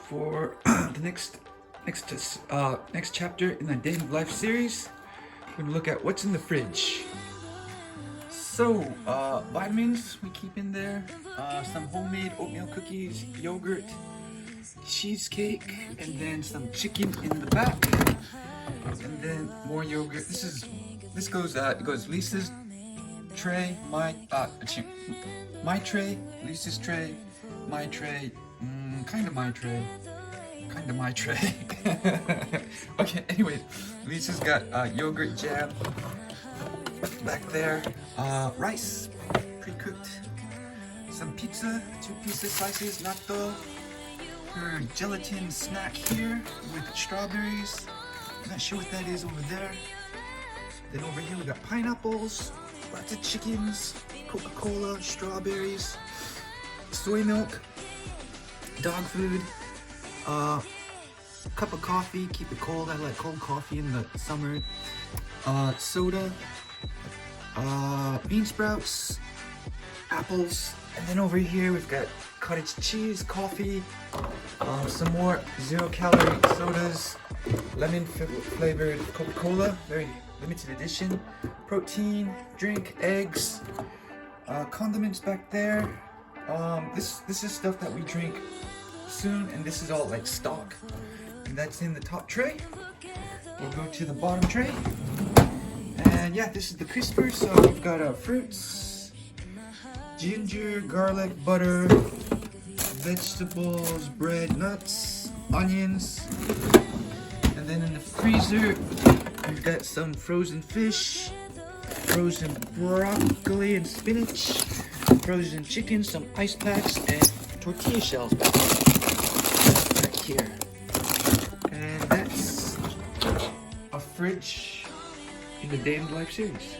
for the next chapter in the Day in Life series. We're gonna look at what's in the fridge. So, vitamins we keep in there, some homemade oatmeal cookies, yogurt, cheesecake, and then some chicken in the back, and then more yogurt. It goes Lisa's tray, my tray, Lisa's tray, my tray, kind of my tray. Okay, anyway, Lisa's got yogurt jam back there, rice, pre-cooked, some pizza, 2 pizza slices, natto, her gelatin snack here with strawberries. I'm not sure what that is over there. Then over here we got pineapples, lots of chickens, Coca-Cola, strawberries, soy milk, dog food, cup of coffee, keep it cold. I like cold coffee in the summer. Soda, bean sprouts, apples, and then over here we've got cottage cheese, coffee, some more 0-calorie sodas, lemon flavored Coca-Cola, very limited edition, protein drink, eggs, condiments back there. This is stuff that we drink soon, and this is all like stock, and that's in the top tray. We'll go to the bottom tray, and yeah, this is the crisper. So we've got fruits, ginger, garlic, butter, vegetables, bread, nuts, onions, and then in the freezer we've got some frozen fish, frozen broccoli and spinach, frozen chicken, some ice packs, and tortilla shells back here. And that's a fridge in the Day in Life series.